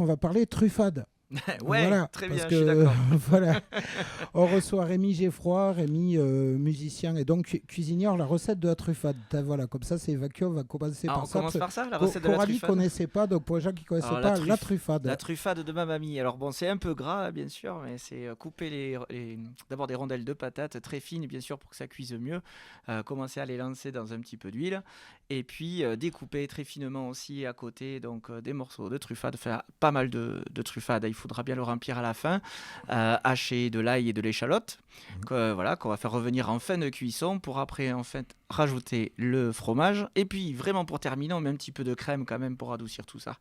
On va parler truffade. Ouais, Voilà, très parce bien, je suis que d'accord. voilà, on reçoit Rémi Geffroy, Rémi musicien et donc cuisinier, la recette de la truffade. Voilà, comme ça c'est évacué, on va commencer Alors, par on ça. commence par ça, la recette de la Coralie truffade. connaissait pas, donc pour les gens qui connaissaient Alors, pas, la la truffade. truffade de ma mamie. Alors, bon, c'est un peu gras, bien sûr, mais c'est couper d'abord des rondelles de patates très fines, bien sûr, pour que ça cuise mieux. Commencer à les lancer dans un petit peu d'huile. Et puis, découper très finement aussi à côté, donc des morceaux de truffade. Faire pas mal de truffade. Il faudra bien le remplir à la fin. Hacher de l'ail et de l'échalote. Voilà, qu'on va faire revenir en fin de cuisson pour après, en fait, rajouter le fromage. Et puis, vraiment, pour terminer, on met un petit peu de crème quand même pour adoucir tout ça.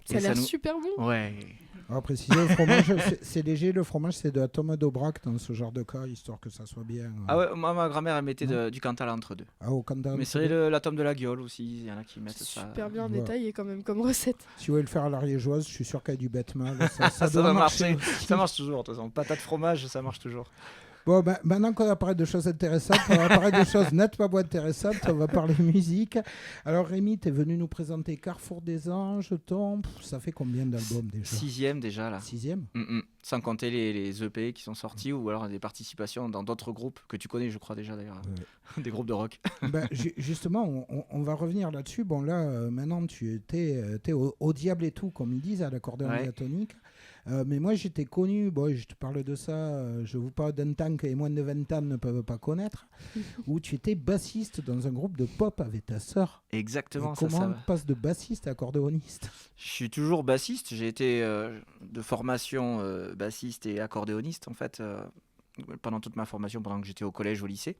Ça a Et ça l'air nous. super bon. Ouais. On va préciser, le fromage, c'est léger, le fromage c'est de la tomate d'Aubrac dans ce genre de cas, histoire que ça soit bien. Ah ouais, moi, ma grand-mère, elle mettait Non du Cantal entre deux. Ah, au Canada, Mais c'est la tome de la gueule aussi, il y en a qui mettent C'est ça. super bien Voilà. détaillé quand même comme recette. Si vous voulez le faire à l'ariégeoise, je suis sûr qu'il y a du bête mal. Ça Ça doit va marcher. marcher, ça marche toujours de toute façon. Patate fromage, ça marche toujours. Bon, ben, maintenant qu'on a parlé de choses intéressantes, on va parler de choses nettement moins intéressantes. On va parler musique. Alors, Rémi, tu es venu nous présenter Carrefour des Anges, ça fait combien d'albums déjà? 6e déjà là. 6e. Sans compter les EP qui sont sortis ou alors des participations dans d'autres groupes que tu connais, je crois déjà d'ailleurs. Des groupes de rock. Ben, justement, on va revenir là-dessus. Bon, là, maintenant, tu étais au diable et tout, comme ils disent, à l'accordéon Ouais. diatonique. Mais moi, j'étais connu, bon, je te parle de ça, je vous parle d'un temps que les moins de 20 ans ne peuvent pas connaître, où tu étais bassiste dans un groupe de pop avec ta sœur. Exactement, Et ça comment va. on passe de bassiste à accordéoniste? Je suis toujours bassiste, j'ai été de formation bassiste et accordéoniste en fait pendant toute ma formation, pendant que j'étais au collège, au lycée.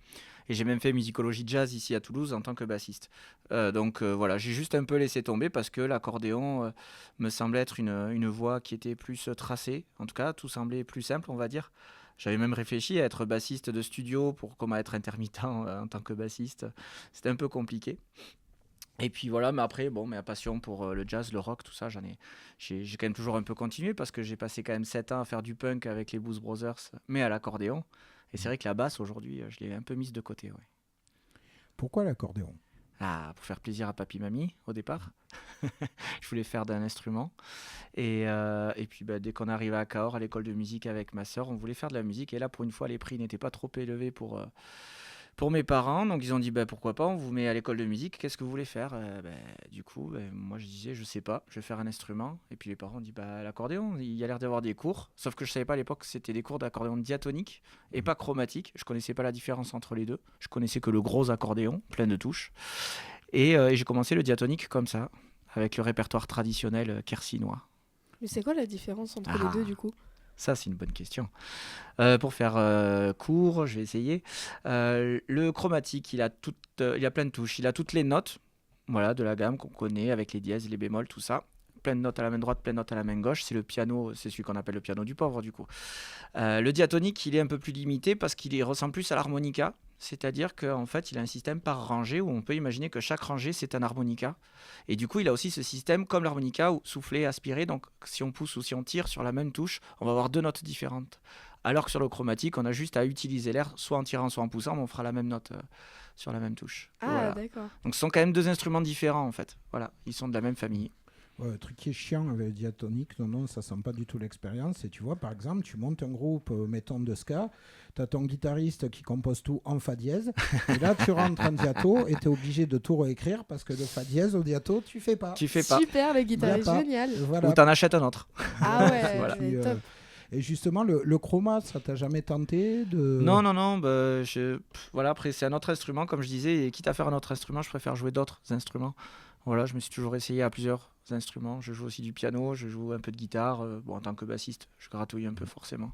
Et j'ai même fait musicologie jazz ici à Toulouse en tant que bassiste. Donc voilà, j'ai juste un peu laissé tomber parce que l'accordéon me semblait être une voie qui était plus tracée. En tout cas, tout semblait plus simple, on va dire. J'avais même réfléchi à être bassiste de studio pour comment être intermittent en tant que bassiste. C'était un peu compliqué. Et puis voilà, mais après, bon, ma passion pour le jazz, le rock, tout ça, j'ai quand même toujours un peu continué parce que j'ai passé quand même 7 ans à faire du punk avec les Blues Brothers, mais à l'accordéon. Et c'est vrai que la basse, aujourd'hui, je l'ai un peu mise de côté, ouais. Pourquoi l'accordéon? Ah, pour faire plaisir à papy, mamie, au départ. Je voulais faire d'un instrument. Et puis, bah, dès qu'on arrivait à Cahors, à l'école de musique avec ma sœur, on voulait faire de la musique. Et là, pour une fois, les prix n'étaient pas trop élevés pour mes parents. Donc, ils ont dit, bah, pourquoi pas, on vous met à l'école de musique. Qu'est-ce que vous voulez faire? Du coup, moi, je disais, je sais pas, je vais faire un instrument. Et puis, les parents ont dit, bah, l'accordéon, il y a l'air d'avoir des cours. Sauf que je savais pas à l'époque que c'était des cours d'accordéon diatonique et pas chromatique. Je connaissais pas la différence entre les deux. Je connaissais que le gros accordéon, plein de touches. Et j'ai commencé le diatonique comme ça, avec le répertoire traditionnel quercinois. Mais c'est quoi la différence entre les Ah. deux du coup? Ça, c'est une bonne question. Pour faire court, je vais essayer. Le chromatique, il a plein de touches. Il a toutes les notes, voilà, de la gamme qu'on connaît avec les dièses, les bémols, tout ça. Plein de notes à la main droite, plein de notes à la main gauche. C'est le piano, c'est celui qu'on appelle le piano du pauvre, du coup. Le diatonique, il est un peu plus limité parce qu'il ressemble plus à l'harmonica. C'est-à-dire qu'en fait, il a un système par rangée où on peut imaginer que chaque rangée, c'est un harmonica. Et du coup, il a aussi ce système comme l'harmonica, où souffler, aspirer. Donc, si on pousse ou si on tire sur la même touche, on va avoir deux notes différentes. Alors que sur le chromatique, on a juste à utiliser l'air, soit en tirant, soit en poussant, mais on fera la même note sur la même touche. Ah, Voilà. d'accord. Donc, ce sont quand même deux instruments différents, en fait. Voilà, ils sont de la même famille. Ouais, le truc qui est chiant avec le diatonique, non, ça sent pas du tout l'expérience. Et tu vois, par exemple, tu montes un groupe, mettons de ska, tu as ton guitariste qui compose tout en fa dièse, et là tu rentres en diato et tu es obligé de tout réécrire parce que le fa dièse au diato, tu fais pas. Tu fais pas. Super, le Y a guitariste, pas. génial. Voilà. Ou t'en achètes un autre. Ah ouais, Voilà. Puis, top. et justement, le chroma, ça t'a jamais tenté de... Non, bah, voilà, après c'est un autre instrument, comme je disais, et quitte à faire un autre instrument, je préfère jouer d'autres instruments. Voilà, je me suis toujours essayé à plusieurs instruments. Je joue aussi du piano, je joue un peu de guitare. Bon, en tant que bassiste, je gratouille un peu forcément,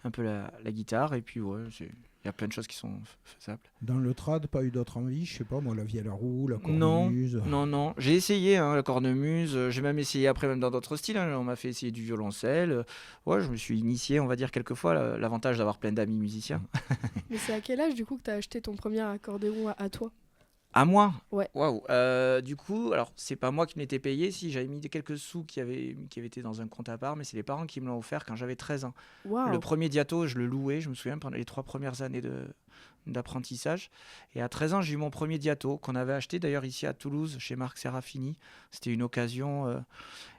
un peu la guitare. Et puis, ouais, il y a plein de choses qui sont faisables. Dans le trad, pas eu d'autres envies, je sais pas, moi, la vie à la roue, la Non, cornemuse... non. J'ai essayé la cornemuse. J'ai même essayé après, même dans d'autres styles. On m'a fait essayer du violoncelle. Ouais, je me suis initié, on va dire, quelquefois. L'avantage d'avoir plein d'amis musiciens. Mais c'est à quel âge du coup que t'as acheté ton premier accordéon à toi? À moi? Ouais. Waouh. Du coup, alors c'est pas moi qui me l'étais payé, si j'avais mis quelques sous qui avaient été dans un compte à part, mais c'est les parents qui me l'ont offert quand j'avais 13 ans. Le Waouh. premier diato, je le louais, je me souviens, pendant les 3 premières années d'apprentissage. Et à 13 ans, j'ai eu mon premier diato qu'on avait acheté d'ailleurs ici à Toulouse chez Marc Serafini. C'était une occasion.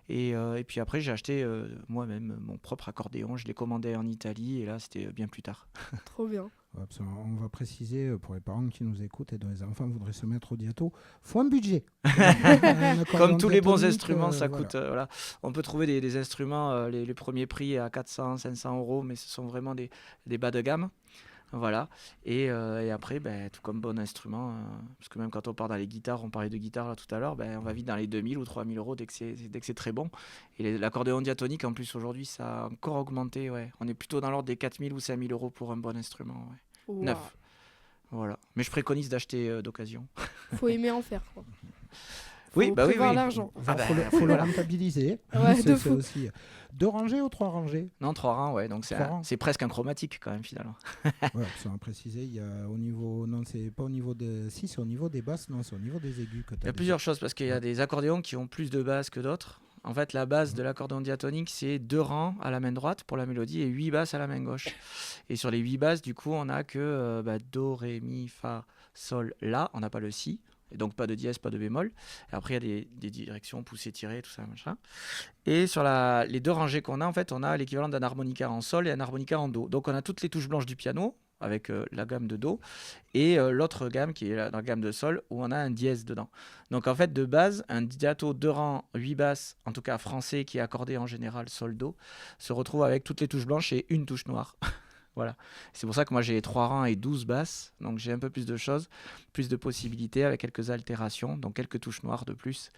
Et puis après, j'ai acheté moi-même mon propre accordéon. Je l'ai commandé en Italie et là, c'était bien plus tard. Trop bien. Ouais, absolument. On va préciser pour les parents qui nous écoutent et dont les enfants voudraient se mettre au diato, faut un budget. Comme tous les bons diatonique, instruments, ça voilà. coûte. Voilà. On peut trouver des instruments, les premiers prix à 400, 500 euros, mais ce sont vraiment des bas de gamme. Voilà. Et après, tout comme bon instrument, parce que même quand on part dans les guitares, on parlait de guitare là tout à l'heure, on va vite dans les 2000 ou 3000 euros dès que c'est très bon. Et l'accordéon diatonique, en plus, aujourd'hui, ça a encore augmenté. Ouais. On est plutôt dans l'ordre des 4000 ou 5000 euros pour un bon instrument. Ouais. Waouh. Neuf. Voilà. Mais je préconise d'acheter d'occasion. Faut aimer en faire, quoi. Oui, Faut bah oui, prévoir oui. l'argent. Faut le rentabiliser. Ouais, de c'est fou. aussi 2 rangées ou 3 rangées. Non, 3 rangs, ouais. Donc Trois rangs. c'est presque un chromatique quand même, finalement. Ouais, sans préciser, il y a au niveau, non, c'est pas au niveau de, si c'est au niveau des basses, non, c'est au niveau des aigus que tu Il y a plusieurs choses parce qu'il y a des accordéons qui ont plus de basses que d'autres. En fait, la base de l'accordéon diatonique, c'est 2 rangs à la main droite pour la mélodie et 8 basses à la main gauche. Et sur les 8 basses, du coup, on n'a que Do, Ré, Mi, Fa, Sol, La. On n'a pas le Si. Et donc pas de dièse, pas de bémol. Et après, il y a des directions, pousser, tirer, tout ça, machin. Et sur les 2 rangées qu'on a, en fait, on a l'équivalent d'un harmonica en Sol et un harmonica en Do. Donc on a toutes les touches blanches du piano avec la gamme de Do et l'autre gamme qui est dans la gamme de Sol où on a un dièse dedans. Donc en fait, de base, un diato 2 rangs, 8 basses, en tout cas français qui est accordé en général Sol-Do, se retrouve avec toutes les touches blanches et une touche noire. Voilà. C'est pour ça que moi j'ai 3 rangs et 12 basses, donc j'ai un peu plus de choses, plus de possibilités avec quelques altérations, donc quelques touches noires de plus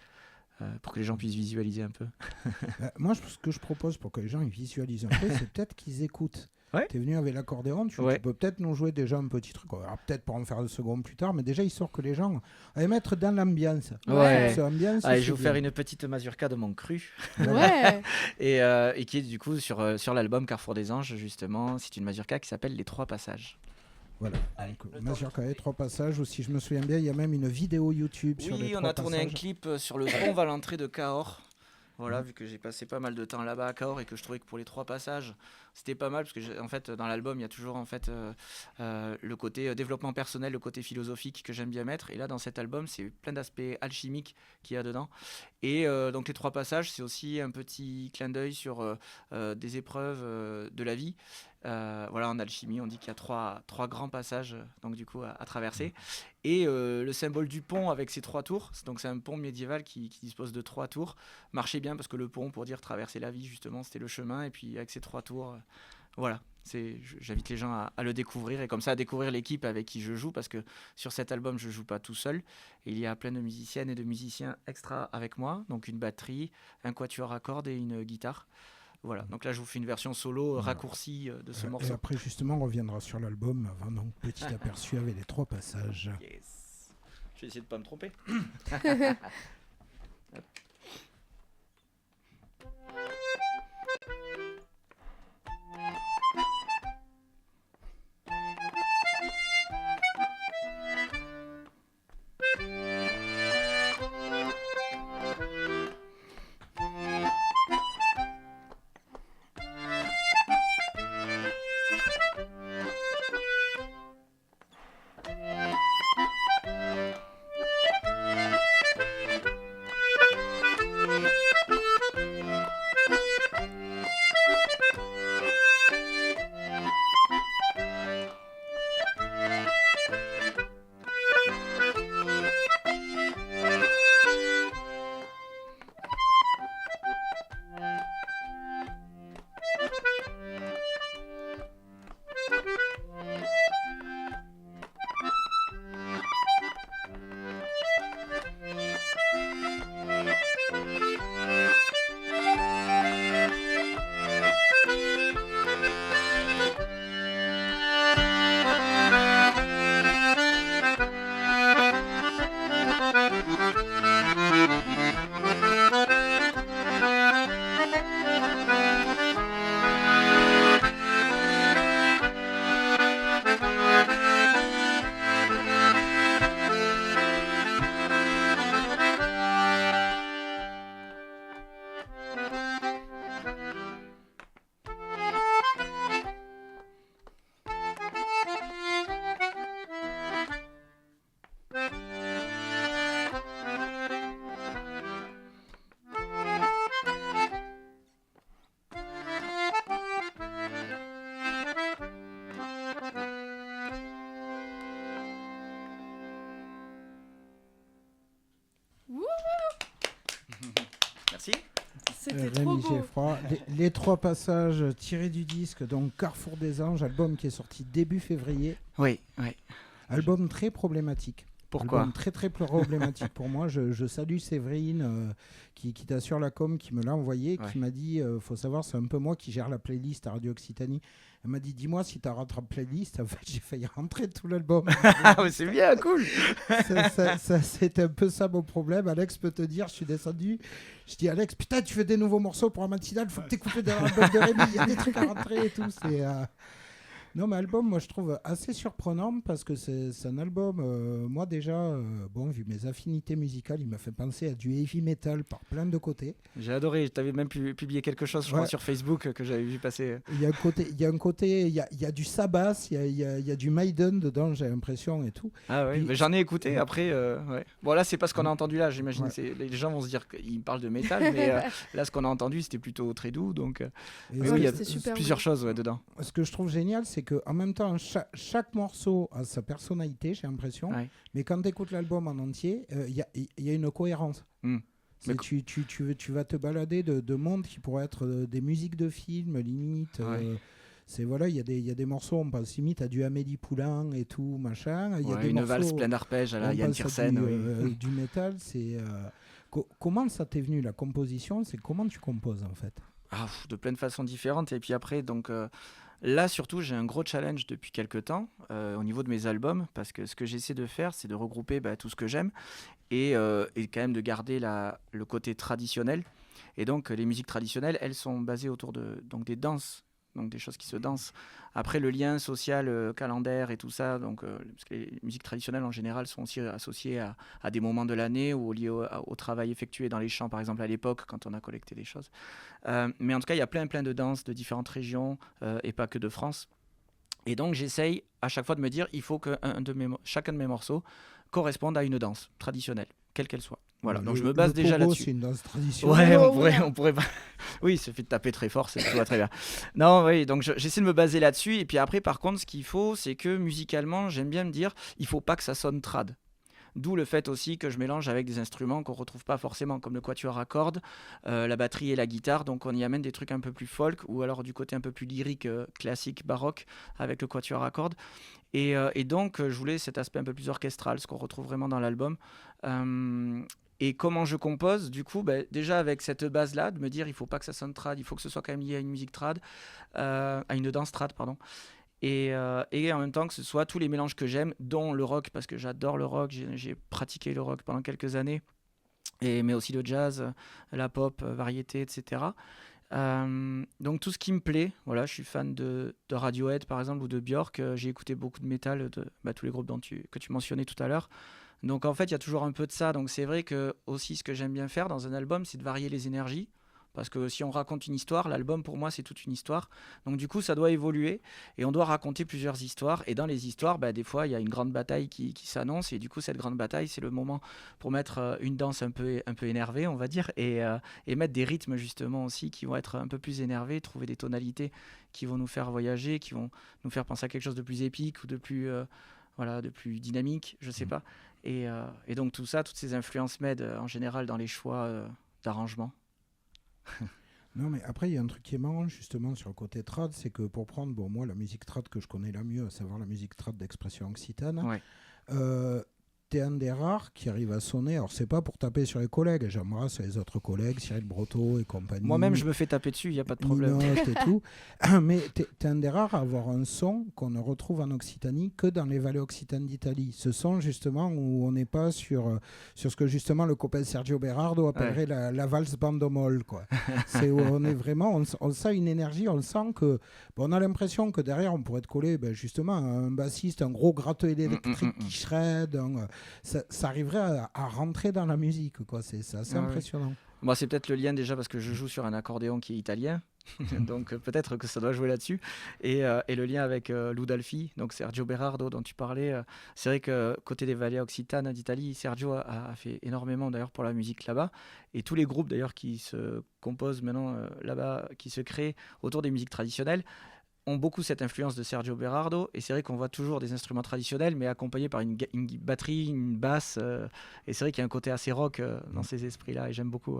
pour que les gens puissent visualiser un peu. Moi, ce que je propose pour que les gens ils visualisent un peu, c'est peut-être qu'ils écoutent. Ouais. Tu es venu avec l'accordéon, tu peux peut-être nous jouer déjà un petit truc. Alors, peut-être pour en faire le second plus tard, mais déjà, histoire que les gens aillent mettre dans l'ambiance. Ouais. Cette ambiance, Allez, c'est je vais vous bien. faire une petite mazurka de mon cru. Ouais. Et qui est du coup sur l'album Carrefour des Anges, justement. C'est une mazurka qui s'appelle Les 3 passages. Voilà. Allez, Donc, mazurka, 3 passages, ou si je me souviens bien, il y a même une vidéo YouTube sur les Oui, 3 on a tourné un passages. clip sur le pont Valentré de Cahors. Voilà, vu que j'ai passé pas mal de temps là-bas à Cahors et que je trouvais que pour les 3 passages, c'était pas mal parce que en fait dans l'album il y a toujours en fait le côté développement personnel, le côté philosophique que j'aime bien mettre. Et là dans cet album c'est plein d'aspects alchimiques qu'il y a dedans. Et donc les 3 passages c'est aussi un petit clin d'œil sur des épreuves de la vie. Voilà, en alchimie, on dit qu'il y a trois grands passages donc du coup à traverser. Et le symbole du pont avec ses 3 tours, donc c'est un pont médiéval qui dispose de 3 tours, marchait bien parce que le pont, pour dire traverser la vie justement, c'était le chemin. Et puis avec ces 3 tours, voilà, j'invite les gens à le découvrir et comme ça à découvrir l'équipe avec qui je joue parce que sur cet album je joue pas tout seul. Et il y a plein de musiciennes et de musiciens extra avec moi, donc une batterie, un quatuor à cordes et une guitare. Voilà, donc là je vous fais une version solo raccourcie de ce morceau. Et après justement on reviendra sur l'album avant donc petit aperçu avec les 3 passages. Yes. Je vais essayer de pas me tromper. t'es trop Rémi beau. Geffroy. Les 3 passages tirés du disque, donc Carrefour des Anges, album qui est sorti début février. Oui, oui. Album très problématique. Pourquoi? Album très très problématique pour moi. Je salue Séverine qui t'assure la com, qui me l'a envoyé, et qui Ouais. m'a dit, faut savoir, c'est un peu moi qui gère la playlist à Radio Occitanie. Elle m'a dit, dis-moi si tu as rentré la playlist. En fait, j'ai failli rentrer tout l'album. Ah, mais c'est bien, cool. C'était un peu ça mon problème. Alex peut te dire, je suis descendu. Je dis, Alex, putain, tu fais des nouveaux morceaux pour un matinal, faut que tu écoutes le dernier album de Rémi. Il y a des trucs à rentrer et tout. Non, mais album, moi, je trouve assez surprenant parce que c'est un album, moi déjà, bon, vu mes affinités musicales, il m'a fait penser à du heavy metal par plein de côtés. J'ai adoré. Tu avais même publié quelque chose, je crois, Ouais. sur Facebook que j'avais vu passer. Il y a un côté, il y a du Sabbath, il y a du Maiden dedans, j'ai l'impression, et tout. Ah oui, Puis- mais j'en ai écouté après. Ouais. Bon, là, c'est pas ce qu'on a entendu là. J'imagine Ouais. que les gens vont se dire qu'ils parlent de métal, mais là, ce qu'on a entendu, c'était plutôt très doux. Donc, Et oui, Ouais, oui, il y a c'était super plusieurs beau. choses dedans. ce que je trouve génial, c'est qu'en même temps, chaque morceau a sa personnalité, j'ai l'impression. Ouais. Mais quand tu écoutes l'album en entier, il y a une cohérence. Mm. C'est Mais tu vas te balader de mondes qui pourraient être des musiques de films, limite. Ouais. C'est voilà, il y a des morceaux, on pense limite à du Amélie Poulain et tout, machin. Il y a Ouais, des une morceaux, valse pleine d'arpèges à la on Yann pense à Tiersen. Oui. du métal. Comment ça t'est venu la composition? C'est comment tu composes en fait? De plein de façons différentes. Et puis après, donc là, surtout, j'ai un gros challenge depuis quelques temps au niveau de mes albums, parce que ce que j'essaie de faire, c'est de regrouper tout ce que j'aime et quand même de garder le côté traditionnel. Et donc, les musiques traditionnelles, elles sont basées autour donc des danses, donc des choses qui se dansent. Après, le lien social, calendaire et tout ça, donc, parce que les musiques traditionnelles, en général, sont aussi associées à des moments de l'année ou liées au travail effectué dans les champs, par exemple, à l'époque, quand on a collecté des choses. Mais en tout cas, il y a plein de danses de différentes régions et pas que de France. Et donc, j'essaye à chaque fois de me dire, il faut que chacun de mes morceaux corresponde à une danse traditionnelle, quelle qu'elle soit. Voilà, donc je me base déjà pogo, là-dessus. c'est une danse traditionnelle. Ouais, Oh, on oula. pourrait pas. Oui, il suffit de taper très fort, c'est tout va très bien. Non, oui, donc j'essaie de me baser là-dessus. Et puis après, par contre, ce qu'il faut, c'est que musicalement, j'aime bien me dire, il faut pas que ça sonne trad. D'où le fait aussi que je mélange avec des instruments qu'on retrouve pas forcément, comme le quatuor à cordes, la batterie et la guitare. Donc on y amène des trucs un peu plus folk ou alors du côté un peu plus lyrique, classique, baroque, avec le quatuor à cordes. Et donc je voulais cet aspect un peu plus orchestral, ce qu'on retrouve vraiment dans l'album. Et comment je compose, du coup, déjà avec cette base-là, de me dire il faut pas que ça sonne trad, il faut que ce soit quand même lié à une musique trad, à une danse trad, pardon. Et en même temps que ce soit tous les mélanges que j'aime, dont le rock, parce que j'adore le rock, j'ai pratiqué le rock pendant quelques années, mais aussi le jazz, la pop, variété, etc. Donc tout ce qui me plaît, voilà, je suis fan de Radiohead par exemple ou de Björk, j'ai écouté beaucoup de métal, tous les groupes que tu mentionnais tout à l'heure. Donc en fait, il y a toujours un peu de ça. Donc c'est vrai que aussi ce que j'aime bien faire dans un album, c'est de varier les énergies. Parce que si on raconte une histoire, l'album pour moi c'est toute une histoire. Donc du coup ça doit évoluer et on doit raconter plusieurs histoires. Et dans les histoires, des fois il y a une grande bataille qui s'annonce. Et du coup cette grande bataille c'est le moment pour mettre une danse un peu énervée on va dire. Et mettre des rythmes justement aussi qui vont être un peu plus énervés. Trouver des tonalités qui vont nous faire voyager, qui vont nous faire penser à quelque chose de plus épique ou de plus, de plus dynamique, je sais pas. Et donc tout ça, toutes ces influences m'aident en général dans les choix d'arrangement. Non, mais après, il y a un truc qui est marrant, justement, sur le côté trad, c'est que pour prendre, bon, moi, la musique trad que je connais la mieux, à savoir la musique trad d'expression occitane, Ouais. t'es un des rares qui arrive à sonner. Alors, c'est pas pour taper sur les collègues, j'embrasse les autres collègues, Cyril Brotteau et compagnie. Moi-même, je me fais taper dessus, il n'y a pas de problème. Ninote et tout. Mais t'es un des rares à avoir un son qu'on ne retrouve en Occitanie que dans les vallées occitanes d'Italie. Ce son, justement, où on n'est pas sur ce que, justement, le copain Sergio Berardo appellerait la valse bandomole, quoi. C'est où on est vraiment, on sent une énergie, on sent que, on a l'impression que derrière, on pourrait te coller, justement, un bassiste, un gros gratteux électrique qui shred, ça arriverait à rentrer dans la musique, quoi. C'est assez impressionnant. Moi, c'est peut-être le lien déjà parce que je joue sur un accordéon qui est italien, donc peut-être que ça doit jouer là-dessus. Et le lien avec Ludolfi, donc Sergio Berardo dont tu parlais, c'est vrai que côté des vallées occitanes d'Italie, Sergio a fait énormément d'ailleurs pour la musique là-bas. Et tous les groupes d'ailleurs qui se composent maintenant là-bas, qui se créent autour des musiques traditionnelles, ont beaucoup cette influence de Sergio Berardo, et c'est vrai qu'on voit toujours des instruments traditionnels mais accompagnés par une batterie, une basse, et c'est vrai qu'il y a un côté assez rock dans ces esprits-là et j'aime beaucoup.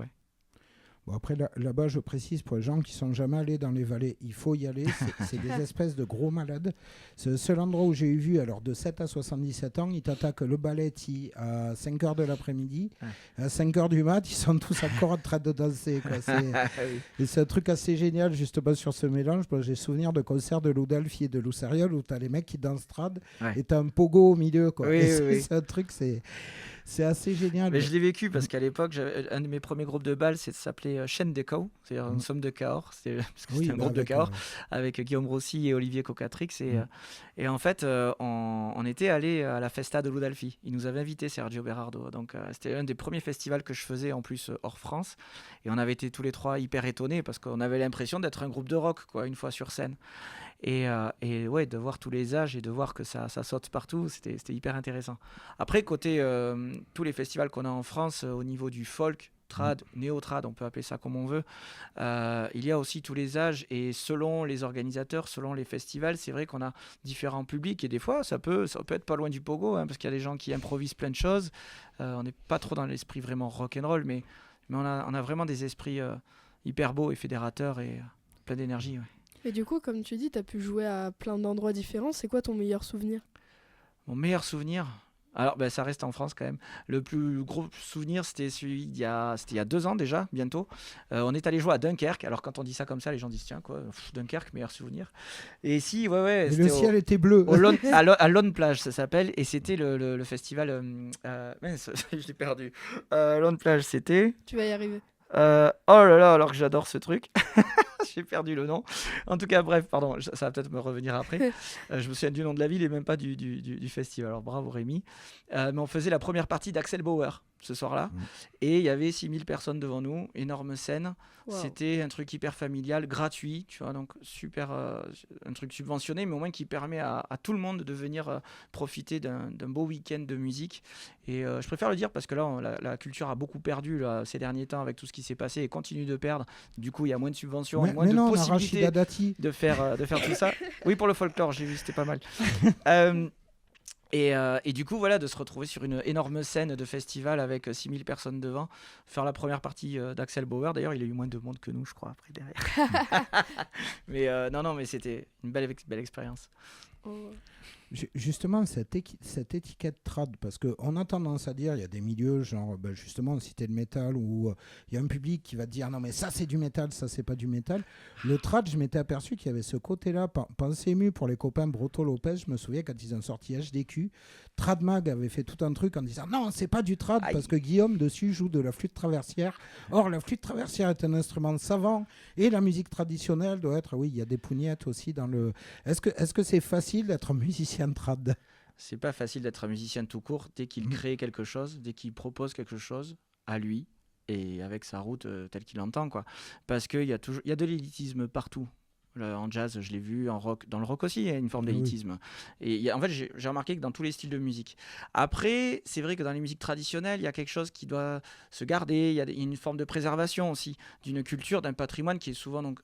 Bon, après, là-bas, je précise pour les gens qui sont jamais allés dans les vallées, il faut y aller. C'est des espèces de gros malades. C'est le seul endroit où j'ai eu vu, alors de 7 à 77 ans, ils t'attaquent le balletti à 5 heures de l'après-midi. À 5 heures du mat, ils sont tous encore en train de danser. Quoi. Et c'est un truc assez génial, justement, sur ce mélange. Moi, j'ai souvenir de concerts de Lou Dalfi et de Lou Seriol où tu as les mecs qui dansent trad et tu as un pogo au milieu. Quoi. Oui, c'est un truc, c'est assez génial. Mais je l'ai vécu parce qu'à l'époque, un de mes premiers groupes de bal, s'appelait Chaîne de Cahors, c'est-à-dire une somme de Cahors, parce que c'était un groupe de Cahors avec Guillaume Rossi et Olivier Cocatrix. Et en fait, on était allé à la Festa de Ludalfi. Il nous avait invité, Sergio Berardo. Donc c'était un des premiers festivals que je faisais en plus hors France. Et on avait été tous les trois hyper étonnés parce qu'on avait l'impression d'être un groupe de rock, quoi, une fois sur scène. Et ouais, de voir tous les âges et de voir que ça saute partout, c'était hyper intéressant. Après, côté tous les festivals qu'on a en France, au niveau du folk, trad, néo-trad, on peut appeler ça comme on veut, il y a aussi tous les âges et selon les organisateurs, selon les festivals, c'est vrai qu'on a différents publics et des fois, ça peut être pas loin du pogo, hein, parce qu'il y a des gens qui improvisent plein de choses. On n'est pas trop dans l'esprit vraiment rock'n'roll, mais on a vraiment des esprits hyper beaux et fédérateurs et plein d'énergie. Ouais. Et du coup, comme tu dis, tu as pu jouer à plein d'endroits différents. C'est quoi ton meilleur souvenir ? Mon meilleur souvenir ? Alors, ça reste en France quand même. Le plus gros souvenir, c'était celui il y a 2 ans déjà, bientôt. On est allé jouer à Dunkerque. Alors, quand on dit ça comme ça, les gens disent tiens, quoi, Dunkerque, meilleur souvenir. Et si, ouais. Le ciel était bleu. À Lone Plage, ça s'appelle. Et c'était le festival. Je l'ai perdu. Lone Plage, c'était. Tu vas y arriver. Oh là là, alors que j'adore ce truc. J'ai perdu le nom. En tout cas, bref, pardon, ça va peut-être me revenir après. Je me souviens du nom de la ville et même pas du festival. Alors bravo Rémi. Mais on faisait la première partie d'Axel Bauer ce soir-là. Et il y avait 6000 personnes devant nous, énorme scène. Wow. C'était un truc hyper familial, gratuit, tu vois, donc super, un truc subventionné, mais au moins qui permet à tout le monde de venir profiter d'un beau week-end de musique. Et je préfère le dire parce que là, la culture a beaucoup perdu là, ces derniers temps avec tout ce qui s'est passé et continue de perdre. Du coup, il y a moins de subventions, moins de possibilités de faire tout ça. Oui, pour le folklore, j'ai vu, c'était pas mal. Et du coup, voilà, de se retrouver sur une énorme scène de festival avec 6000 personnes devant, faire la première partie d'Axel Bauer. D'ailleurs, il a eu moins de monde que nous, je crois, après derrière. Mais non, mais c'était une belle expérience. Oh. Justement, cette étiquette trad, parce qu'on a tendance à dire, il y a des milieux, genre justement, citer le métal, où il y a un public qui va te dire non, mais ça c'est du métal, ça c'est pas du métal. Le trad, je m'étais aperçu qu'il y avait ce côté-là. Pensez ému pour les copains Broto Lopez, je me souviens quand ils ont sorti HDQ, Tradmag avait fait tout un truc en disant non, c'est pas du trad, parce que Guillaume dessus joue de la flûte traversière. Or, la flûte traversière est un instrument savant et la musique traditionnelle doit être, oui, il y a des pougnettes aussi dans le. Est-ce que c'est facile d'être musicien trad? C'est pas facile d'être un musicien tout court dès qu'il crée quelque chose, dès qu'il propose quelque chose à lui et avec sa route telle qu'il l'entend, quoi. Parce qu'il y a de l'élitisme partout. En jazz, je l'ai vu, en rock, dans le rock aussi, il y a une forme d'élitisme. Et en fait, j'ai remarqué que dans tous les styles de musique. Après, c'est vrai que dans les musiques traditionnelles, il y a quelque chose qui doit se garder, il y a une forme de préservation aussi d'une culture, d'un patrimoine qui est souvent donc,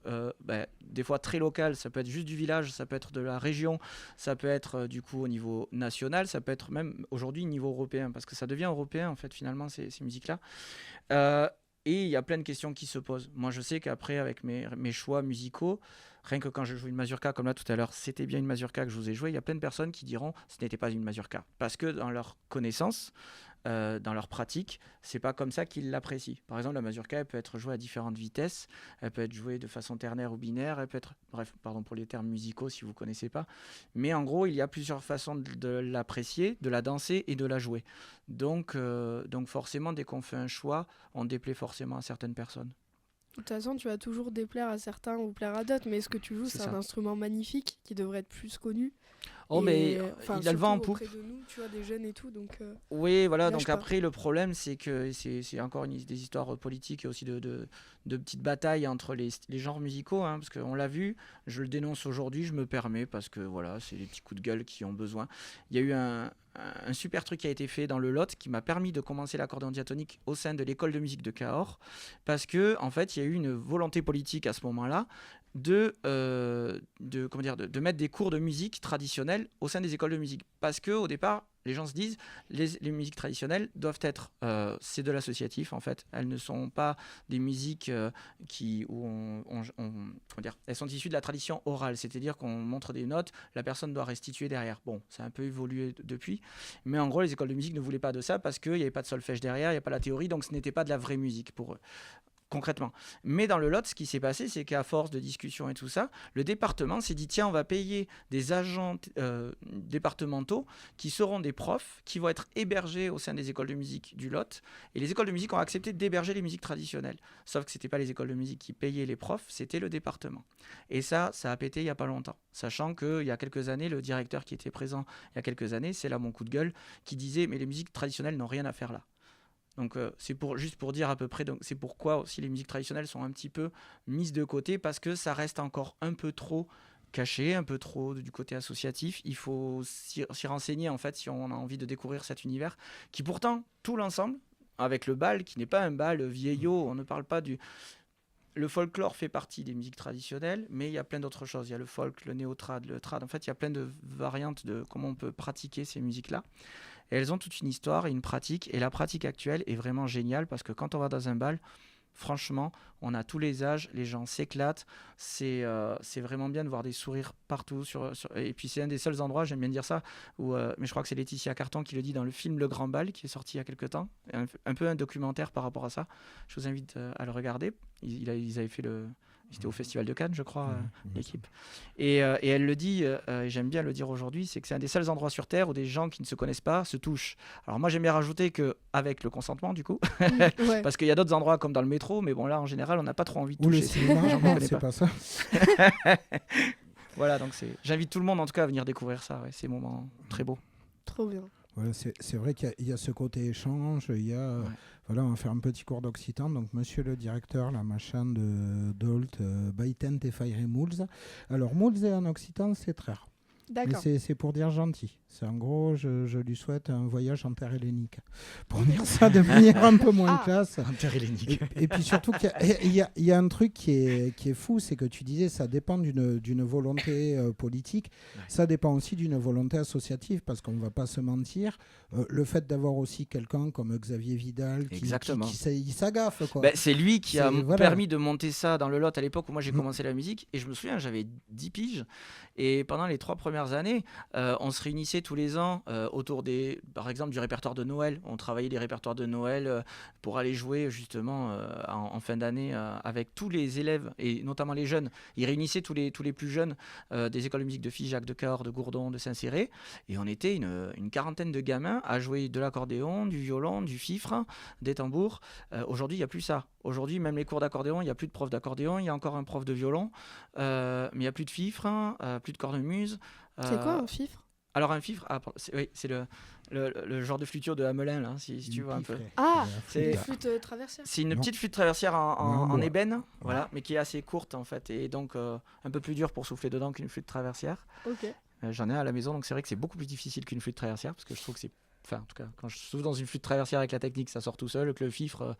des fois très local. Ça peut être juste du village, ça peut être de la région, ça peut être du coup au niveau national, ça peut être même aujourd'hui au niveau européen, parce que ça devient européen en fait finalement ces musiques-là. Et il y a plein de questions qui se posent. Moi, je sais qu'après, avec mes choix musicaux, rien que quand je joue une mazurka, comme là tout à l'heure, c'était bien une mazurka que je vous ai joué, il y a plein de personnes qui diront ce n'était pas une mazurka. Parce que dans leur connaissance, dans leur pratique, c'est pas comme ça qu'ils l'apprécient. Par exemple, la mazurka, elle peut être jouée à différentes vitesses, elle peut être jouée de façon ternaire ou binaire, elle peut être, bref, pardon pour les termes musicaux si vous connaissez pas, mais en gros, il y a plusieurs façons de l'apprécier, de la danser et de la jouer. Donc forcément, dès qu'on fait un choix, on déplaît forcément à certaines personnes. De toute façon, tu vas toujours déplaire à certains ou plaire à d'autres, mais ce que tu joues, c'est un instrument magnifique qui devrait être plus connu. Oh, mais il a le vent en poupe. Auprès de nous, tu vois, des jeunes et tout, donc. Oui, voilà. Donc après, le problème, c'est que c'est encore des histoires politiques et aussi de petites batailles entre les genres musicaux, hein, parce qu'on l'a vu. Je le dénonce aujourd'hui, je me permets parce que voilà, c'est les petits coups de gueule qui ont besoin. Il y a eu un super truc qui a été fait dans le Lot qui m'a permis de commencer l'accordéon diatonique au sein de l'école de musique de Cahors, parce que en fait, il y a eu une volonté politique à ce moment-là de mettre des cours de musique traditionnels au sein des écoles de musique. Parce qu'au départ, les gens se disent les musiques traditionnelles doivent être, c'est de l'associatif en fait. Elles ne sont pas des musiques comment dire, elles sont issues de la tradition orale, c'est-à-dire qu'on montre des notes, la personne doit restituer derrière. Bon, ça a un peu évolué depuis, mais en gros les écoles de musique ne voulaient pas de ça parce qu'il n'y avait pas de solfège derrière, il n'y avait pas la théorie, donc ce n'était pas de la vraie musique pour eux. Concrètement. Mais dans le Lot, ce qui s'est passé, c'est qu'à force de discussion et tout ça, le département s'est dit, tiens, on va payer des agents départementaux qui seront des profs, qui vont être hébergés au sein des écoles de musique du Lot. Et les écoles de musique ont accepté d'héberger les musiques traditionnelles. Sauf que ce n'était pas les écoles de musique qui payaient les profs, c'était le département. Et ça a pété il n'y a pas longtemps. Sachant qu'il y a quelques années, le directeur qui était présent il y a quelques années, c'est là mon coup de gueule, qui disait, mais les musiques traditionnelles n'ont rien à faire là. Donc c'est juste pour dire à peu près, donc c'est pourquoi aussi les musiques traditionnelles sont un petit peu mises de côté, parce que ça reste encore un peu trop caché, un peu trop du côté associatif. Il faut s'y renseigner en fait si on a envie de découvrir cet univers qui pourtant, tout l'ensemble, avec le bal qui n'est pas un bal vieillot, on ne parle pas du... Le folklore fait partie des musiques traditionnelles, mais il y a plein d'autres choses. Il y a le folk, le néo-trad, le trad. En fait, il y a plein de variantes de comment on peut pratiquer ces musiques-là. Et elles ont toute une histoire et une pratique. Et la pratique actuelle est vraiment géniale parce que quand on va dans un bal, franchement, on a tous les âges, les gens s'éclatent. C'est vraiment bien de voir des sourires partout. Et puis c'est un des seuls endroits, j'aime bien dire ça, où, mais je crois que c'est Laetitia Carton qui le dit dans le film Le Grand Bal, qui est sorti il y a quelques temps. Un peu un documentaire par rapport à ça. Je vous invite à le regarder. Ils avaient fait C'était au Festival de Cannes, je crois, l'équipe. Et elle le dit, et j'aime bien le dire aujourd'hui, c'est que c'est un des seuls endroits sur Terre où des gens qui ne se connaissent pas se touchent. Alors moi, j'aime bien rajouter qu'avec le consentement, du coup, Ouais. parce qu'il y a d'autres endroits comme dans le métro, mais bon, là, en général, on n'a pas trop envie de Ou le toucher. cinéma, non, c'est pas ça. Voilà, donc j'invite tout le monde, en tout cas, à venir découvrir ça. Ouais, c'est un moment très beau. Trop bien. Voilà, c'est vrai qu'il y a ce côté échange, il y a... Voilà, on va faire un petit cours d'occitan. Donc, monsieur le directeur, la machin de Dolt, Baiten te faire Moulz. Alors, Moulz en occitan, c'est très rare. D'accord. Mais c'est pour dire gentil. C'est en gros, je lui souhaite un voyage en terre hellénique. Pour dire ça de manière un peu moins classe. En terre hellénique. Et puis surtout, il y a un truc qui est fou, c'est que tu disais ça dépend d'une volonté politique. Ouais. Ça dépend aussi d'une volonté associative, parce qu'on ne va pas se mentir. Le fait d'avoir aussi quelqu'un comme Xavier Vidal qui s'agaffe. C'est lui qui a permis de monter ça dans le Lot à l'époque où moi j'ai commencé la musique. Et je me souviens, j'avais 10 piges. Et pendant les 3 premières années, on se réunissait tous les ans autour par exemple, du répertoire de Noël. On travaillait les répertoires de Noël pour aller jouer justement en fin d'année avec tous les élèves et notamment les jeunes. Ils réunissaient tous les plus jeunes des écoles de musique de Figeac, de Cahors, de Gourdon, de Saint-Céré. Et on était une quarantaine de gamins à jouer de l'accordéon, du violon, du fifre, des tambours. Aujourd'hui, il n'y a plus ça. Aujourd'hui, même les cours d'accordéon, il n'y a plus de prof d'accordéon, il y a encore un prof de violon, mais il n'y a plus de fifre, plus de cornemuse. C'est quoi un fifre ? Alors un fifre, c'est le genre de flûture de Hamelin, là, si tu vois un peu. Ah, c'est une flûte traversière. C'est une petite flûte traversière en ébène, voilà, mais qui est assez courte en fait, et donc un peu plus dur pour souffler dedans qu'une flûte traversière. Ok. J'en ai à la maison, donc c'est vrai que c'est beaucoup plus difficile qu'une flûte traversière, parce que je trouve que c'est... Enfin, en tout cas, quand je souffle dans une flûte traversière avec la technique, ça sort tout seul, que le fifre...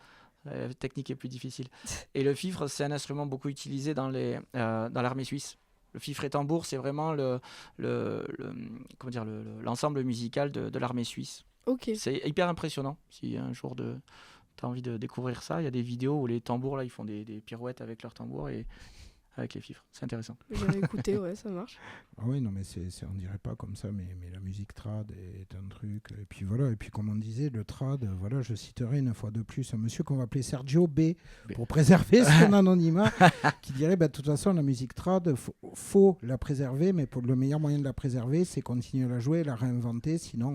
la technique est plus difficile. Et le fifre, c'est un instrument beaucoup utilisé dans l'armée suisse. Le fifre et tambour, c'est vraiment l'ensemble musical de l'armée suisse. Okay. C'est hyper impressionnant. Si un jour tu as envie de découvrir ça, il y a des vidéos où les tambours, là, ils font des pirouettes avec leurs tambours et avec les fifres. C'est intéressant. J'avais écouté, ouais, ça marche. Ah oui, non, mais on dirait pas comme ça, mais la musique trad est un truc. Et puis voilà, et puis comme on disait, le trad, voilà, je citerai une fois de plus un monsieur qu'on va appeler Sergio B, pour préserver son anonymat, qui dirait, de toute façon, la musique trad, faut la préserver, mais pour le meilleur moyen de la préserver, c'est continuer à la jouer, la réinventer, sinon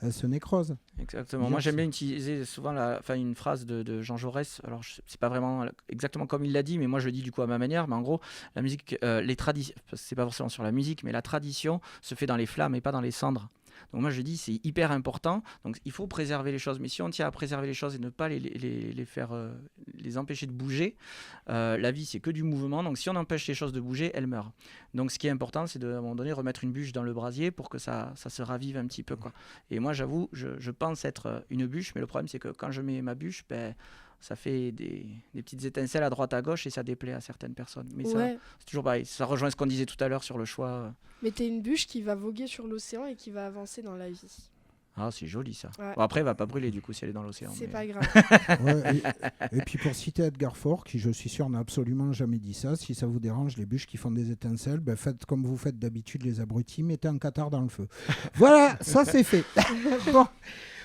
elle se nécrose. Exactement. Moi, j'aime bien utiliser souvent une phrase de Jean Jaurès. Alors, c'est pas vraiment exactement comme il l'a dit, mais moi, je le dis du coup à ma manière. Mais en gros, la musique, les traditions, c'est pas forcément sur la musique, mais la tradition se fait dans les flammes et pas dans les cendres. Donc moi je dis c'est hyper important. Donc il faut préserver les choses, mais si on tient à préserver les choses et ne pas les faire, les empêcher de bouger, la vie c'est que du mouvement. Donc si on empêche les choses de bouger, elles meurent. Donc ce qui est important, c'est de à un moment donné remettre une bûche dans le brasier pour que ça se ravive un petit peu, quoi. Et moi j'avoue, je pense être une bûche, mais le problème c'est que quand je mets ma bûche, ça fait des petites étincelles à droite à gauche et ça déplaît à certaines personnes. Mais ça, c'est toujours pareil. Ça rejoint ce qu'on disait tout à l'heure sur le choix. Mais t'es une bûche qui va voguer sur l'océan et qui va avancer dans la vie. Ah, c'est joli ça. Ouais. Bon, après, elle va pas brûler du coup si elle est dans l'océan. C'est mais- pas grave. Ouais, et puis pour citer Edgar Faure, qui je suis sûr n'a absolument jamais dit ça, si ça vous dérange les bûches qui font des étincelles, ben faites comme vous faites d'habitude les abrutis, mettez un cathare dans le feu. Voilà, ça c'est fait. Bon,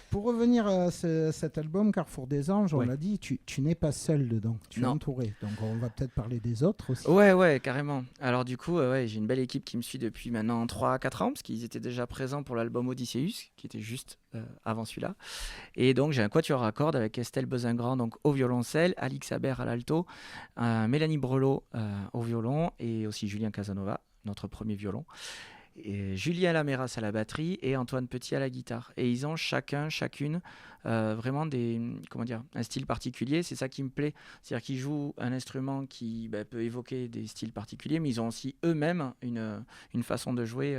pour revenir à cet album Carrefour des Anges, on Ouais. l'a dit, tu n'es pas seul dedans, tu es Non. entouré. Donc on va peut-être parler des autres aussi. Ouais, carrément. Alors du coup, ouais, j'ai une belle équipe qui me suit depuis maintenant 3-4 ans, parce qu'ils étaient déjà présents pour l'album Odysseus, qui était juste avant celui-là. Et donc j'ai un quatuor à cordes avec Estelle Bezingrand donc, au violoncelle, Alix Aber à l'alto, Mélanie Brelot au violon, et aussi Julien Casanova, notre premier violon. Et Julien Laméras à la batterie et Antoine Petit à la guitare. Et ils ont chacune vraiment un style particulier. C'est ça qui me plaît. C'est-à-dire qu'ils jouent un instrument qui peut évoquer des styles particuliers, mais ils ont aussi eux-mêmes une façon de jouer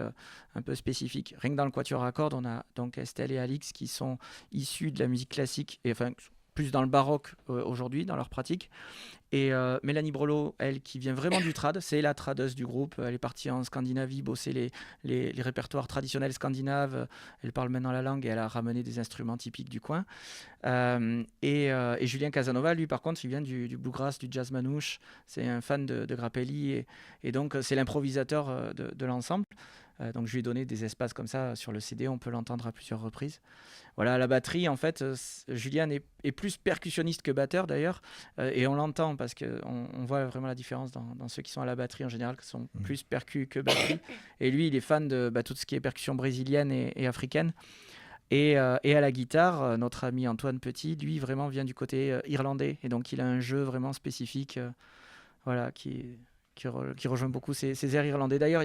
un peu spécifique. Rien que dans le quatuor à cordes, on a donc Estelle et Alix qui sont issus de la musique classique, et enfin plus dans le baroque aujourd'hui, dans leur pratique. Et Mélanie Brelot, elle, qui vient vraiment du trad, c'est la tradeuse du groupe. Elle est partie en Scandinavie, bosser les répertoires traditionnels scandinaves. Elle parle maintenant la langue et elle a ramené des instruments typiques du coin. Et Julien Casanova, lui, par contre, il vient du bluegrass, du jazz manouche. C'est un fan de Grappelli et donc c'est l'improvisateur de l'ensemble. Donc je lui ai donné des espaces comme ça sur le CD, on peut l'entendre à plusieurs reprises. Voilà, la batterie, en fait, Julien est plus percussionniste que batteur d'ailleurs, et on l'entend parce qu'on voit vraiment la différence dans ceux qui sont à la batterie en général, qui sont plus percus que batterie. Et lui, il est fan de tout ce qui est percussion brésilienne et africaine. Et à la guitare, notre ami Antoine Petit, lui, vraiment vient du côté irlandais, et donc il a un jeu vraiment spécifique, voilà, qui rejoint beaucoup ces airs irlandais. D'ailleurs,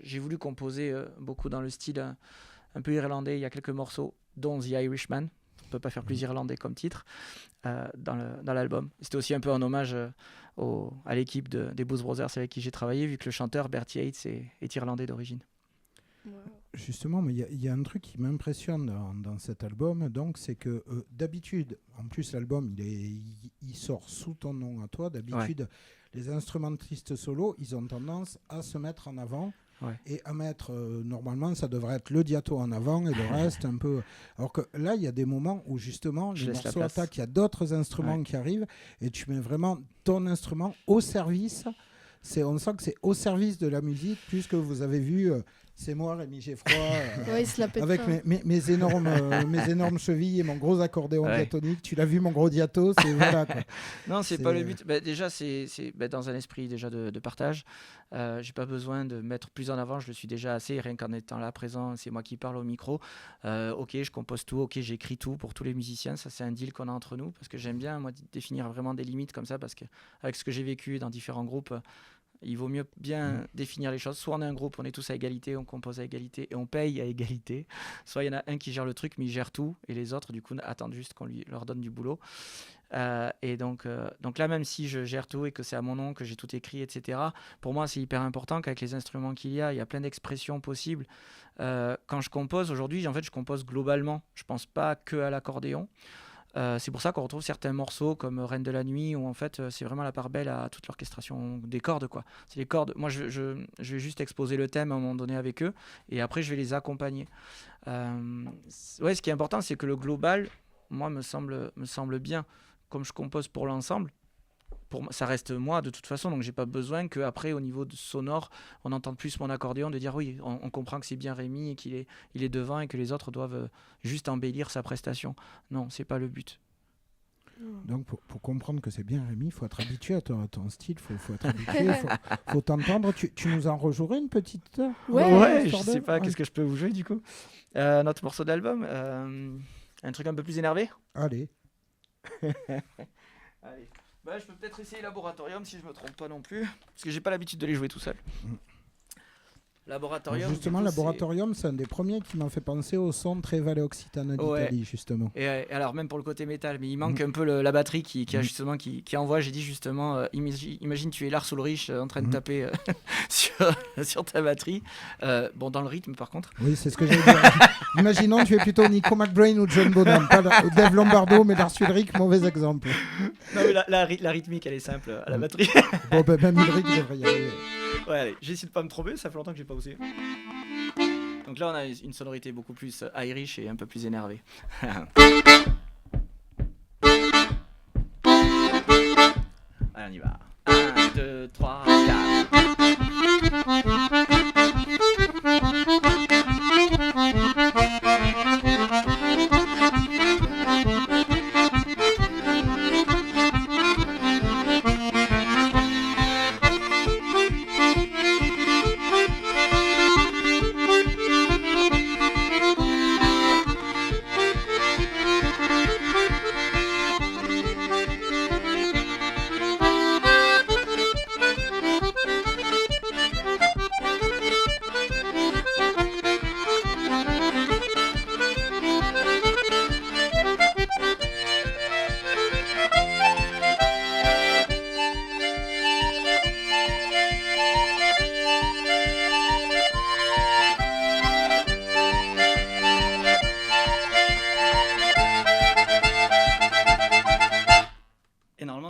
j'ai voulu composer beaucoup dans le style un peu irlandais. Il y a quelques morceaux, dont The Irishman. On ne peut pas faire plus irlandais comme titre dans l'album. C'était aussi un peu un hommage à l'équipe des Blues Brothers avec qui j'ai travaillé, vu que le chanteur Bertie Yates est irlandais d'origine. Wow. Justement, mais il y a un truc qui m'impressionne dans cet album, donc c'est que d'habitude, en plus l'album il sort sous ton nom à toi, d'habitude les instrumentistes solos, ils ont tendance à se mettre en avant et à mettre, normalement ça devrait être le diato en avant et le reste un peu... Alors que là, il y a des moments où justement les morceaux attaquent, il y a d'autres instruments qui arrivent et tu mets vraiment ton instrument au service. On sent que c'est au service de la musique, puisque vous avez vu... C'est moi, Rémi Geffroy, avec mes énormes chevilles et mon gros accordéon diatonique. Tu l'as vu, mon gros diato, c'est voilà quoi. Non, c'est pas le but. Déjà, c'est dans un esprit déjà de partage. J'ai pas besoin de mettre plus en avant. Je le suis déjà assez. Rien qu'en étant là présent, c'est moi qui parle au micro. Ok, je compose tout. Ok, j'écris tout pour tous les musiciens. Ça, c'est un deal qu'on a entre nous parce que j'aime bien moi définir vraiment des limites comme ça parce que avec ce que j'ai vécu dans différents groupes. Il vaut mieux bien définir les choses. Soit on est un groupe, on est tous à égalité, on compose à égalité et on paye à égalité. Soit il y en a un qui gère le truc, mais il gère tout. Et les autres, du coup, attendent juste qu'on leur donne du boulot. Et donc là, même si je gère tout et que c'est à mon nom, que j'ai tout écrit, etc., pour moi, c'est hyper important qu'avec les instruments qu'il y a plein d'expressions possibles. Quand je compose aujourd'hui, en fait, je compose globalement. Je ne pense pas que à l'accordéon. C'est pour ça qu'on retrouve certains morceaux comme Reine de la Nuit où en fait c'est vraiment la part belle à toute l'orchestration des cordes quoi. C'est les cordes. Moi je vais juste exposer le thème à un moment donné avec eux et après je vais les accompagner. Ce qui est important c'est que le global moi me semble bien comme je compose pour l'ensemble. Ça reste moi de toute façon, donc j'ai pas besoin qu'après au niveau de sonore on entende plus mon accordéon de dire oui on comprend que c'est bien Rémi et qu'il est devant et que les autres doivent juste embellir sa prestation. Non, c'est pas le but. Donc pour comprendre que c'est bien Rémi, il faut être habitué à ton style, faut être habitué, faut t'entendre. Tu nous en rejouerais une petite Ouais, je sais pas, qu'est-ce que je peux vous jouer du coup notre morceau d'album, un truc un peu plus énervé. Allez. Allez. Je peux peut-être essayer Laboratorium si je me trompe pas non plus, parce que j'ai pas l'habitude de les jouer tout seul. Laboratorium. Justement, Laboratorium, c'est un des premiers qui m'a fait penser au son très Vallée Occitane d'Italie, justement. Et alors même pour le côté métal, mais il manque un peu la batterie qui envoie. J'ai dit justement, imagine tu es Lars Ulrich en train de taper sur ta batterie. Dans le rythme par contre. Oui, c'est ce que j'allais dire. Imaginons tu es plutôt Nico McBrain ou John Bonham, pas Dave Lombardo, mais Lars Ulrich, mauvais exemple. Non mais la rythmique elle est simple à la batterie. Même Ulrich devrait y arriver. Ouais, allez, j'essaie de pas me tromper, ça fait longtemps que j'ai pas osé. Donc là, on a une sonorité beaucoup plus Irish et un peu plus énervée. Allez, on y va. 1, 2, 3, 4.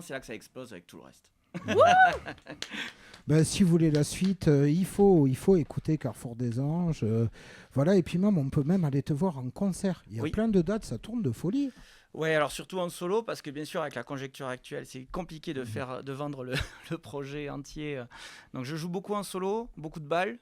C'est là que ça explose avec tout le reste. Ben, si vous voulez la suite, il faut écouter Carrefour des Anges. Voilà, et puis même, on peut même aller te voir en concert. Il y a plein de dates, ça tourne de folie. Ouais, alors surtout en solo, parce que bien sûr, avec la conjoncture actuelle, c'est compliqué de vendre le projet entier. Donc je joue beaucoup en solo, beaucoup de balles.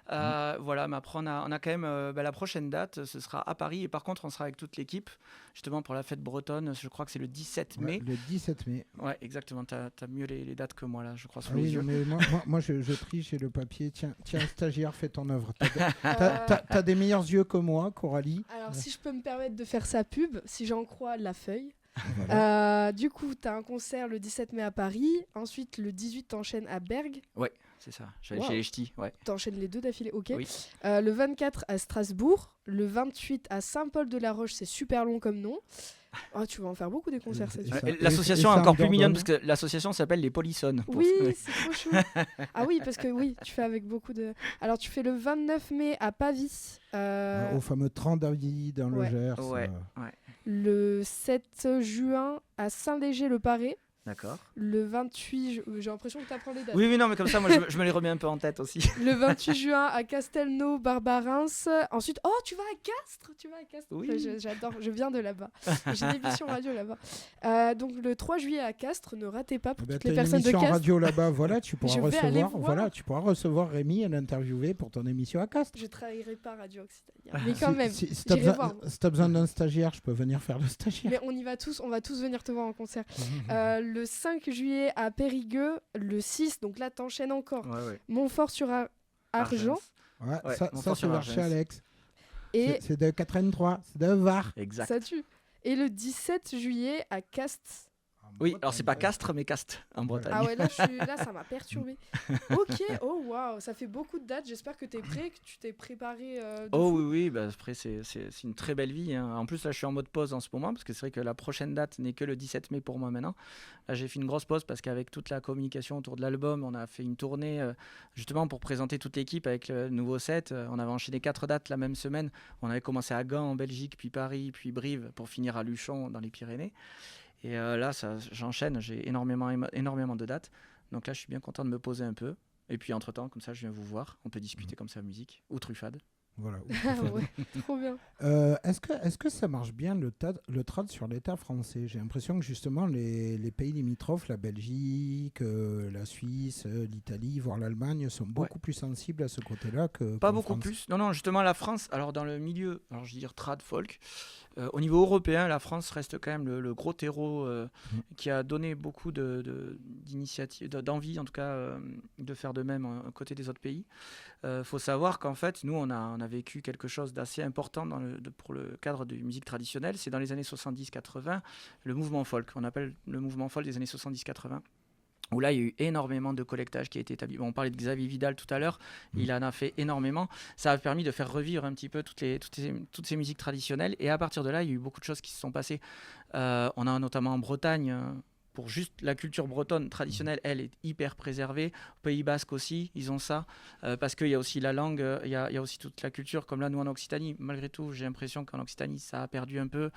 Voilà, mais après, on a quand même la prochaine date, ce sera à Paris. Et par contre, on sera avec toute l'équipe, justement pour la fête bretonne. Je crois que c'est le 17 mai. Le 17 mai. Ouais, exactement. Tu as mieux les dates que moi, là, je crois, sous les yeux. Mais moi je triche, j'ai le papier. Tiens, stagiaire, fais ton œuvre. T'as des meilleurs yeux que moi, Coralie. Alors, si je peux me permettre de faire sa pub, si j'en crois la feuille. Voilà. Du coup, tu as un concert le 17 mai à Paris. Ensuite, le 18, t'enchaînes à Bergue. Ouais, c'est ça. J'allais chez les ch'tis. Ouais. T'enchaînes les 2 d'affilée, ok. Oui. Le 24 à Strasbourg. Le 28 à Saint-Paul-de-la-Roche, c'est super long comme nom. Oh, tu vas en faire beaucoup des concerts, c'est sûr. L'association est encore plus mignonne parce que l'association s'appelle les Polissonnes. Oui, c'est trop chou. Ah oui, parce que oui, tu fais avec beaucoup de... Alors, tu fais le 29 mai à Pavie. Au fameux Trandavie dans le Gers. Ouais. Le 7 juin à Saint-Léger-le-Paré. D'accord. Le 28... J'ai l'impression que tu apprends les dates. Oui, non, mais comme ça, moi, je me les remets un peu en tête aussi. Le 28 juin à Castelnau-Barbarins. Ensuite, tu vas à Castres. Oui. J'adore, je viens de là-bas. J'ai une émission radio là-bas. Donc, le 3 juillet à Castres, ne ratez pas pour toutes les personnes de Castres. Une émission radio là-bas, voilà, tu pourras recevoir Rémi et l'interviewer pour ton émission à Castres. Je travaillerai pas Radio Occitanie. Mais quand même, si t'as besoin d'un stagiaire, je peux venir faire le stagiaire. Mais on va tous venir te voir en concert. Le 5 juillet à Périgueux, le 6, donc là t'enchaînes encore. Ouais. Montfort-sur-Argent. Ouais, ça c'est vers chez Alex. Et c'est de 83, c'est de Var. Exact. Ça tue. Et le 17 juillet à Castres. Oui, alors c'est pas Castres, mais Castres en Bretagne. Ah ouais, là ça m'a perturbé. Ok, oh waouh, ça fait beaucoup de dates. J'espère que tu es prêt, que tu t'es préparé. Oui, bah, après c'est une très belle vie. Hein. En plus, là je suis en mode pause en ce moment parce que c'est vrai que la prochaine date n'est que le 17 mai pour moi maintenant. Là j'ai fait une grosse pause parce qu'avec toute la communication autour de l'album, on a fait une tournée justement pour présenter toute l'équipe avec le nouveau set. On avait enchaîné 4 dates la même semaine. On avait commencé à Gand en Belgique, puis Paris, puis Brive pour finir à Luchon dans les Pyrénées. Et là, j'enchaîne, j'ai énormément de dates. Donc là, je suis bien content de me poser un peu. Et puis, entre-temps, comme ça, je viens vous voir. On peut discuter comme ça, musique ou truffade. Voilà. Ouais, trop bien. Est-ce que ça marche bien le trad sur l'État français ? J'ai l'impression que justement, les pays limitrophes, la Belgique, la Suisse, l'Italie, voire l'Allemagne, sont beaucoup plus sensibles à ce côté-là que Pas beaucoup plus. Non, justement, la France, alors dans le milieu, alors je veux dire trad, folk, au niveau européen, la France reste quand même le gros terreau qui a donné beaucoup d'initiatives, d'envie en tout cas, de faire de même à côté des autres pays. Faut savoir qu'en fait, nous, on a vécu quelque chose d'assez important pour le cadre de musique traditionnelle. C'est dans les années 70-80, le mouvement folk. On appelle le mouvement folk des années 70-80. Où là, il y a eu énormément de collectage qui a été établi. Bon, on parlait de Xavier Vidal tout à l'heure, il en a fait énormément. Ça a permis de faire revivre un petit peu toutes ces musiques traditionnelles. Et à partir de là, il y a eu beaucoup de choses qui se sont passées. On a notamment en Bretagne... pour juste la culture bretonne traditionnelle, elle est hyper préservée. Au Pays Basque aussi, ils ont ça. Parce qu'il y a aussi la langue, il y a aussi toute la culture. Comme là, nous en Occitanie, malgré tout, j'ai l'impression qu'en Occitanie, ça a perdu un peu.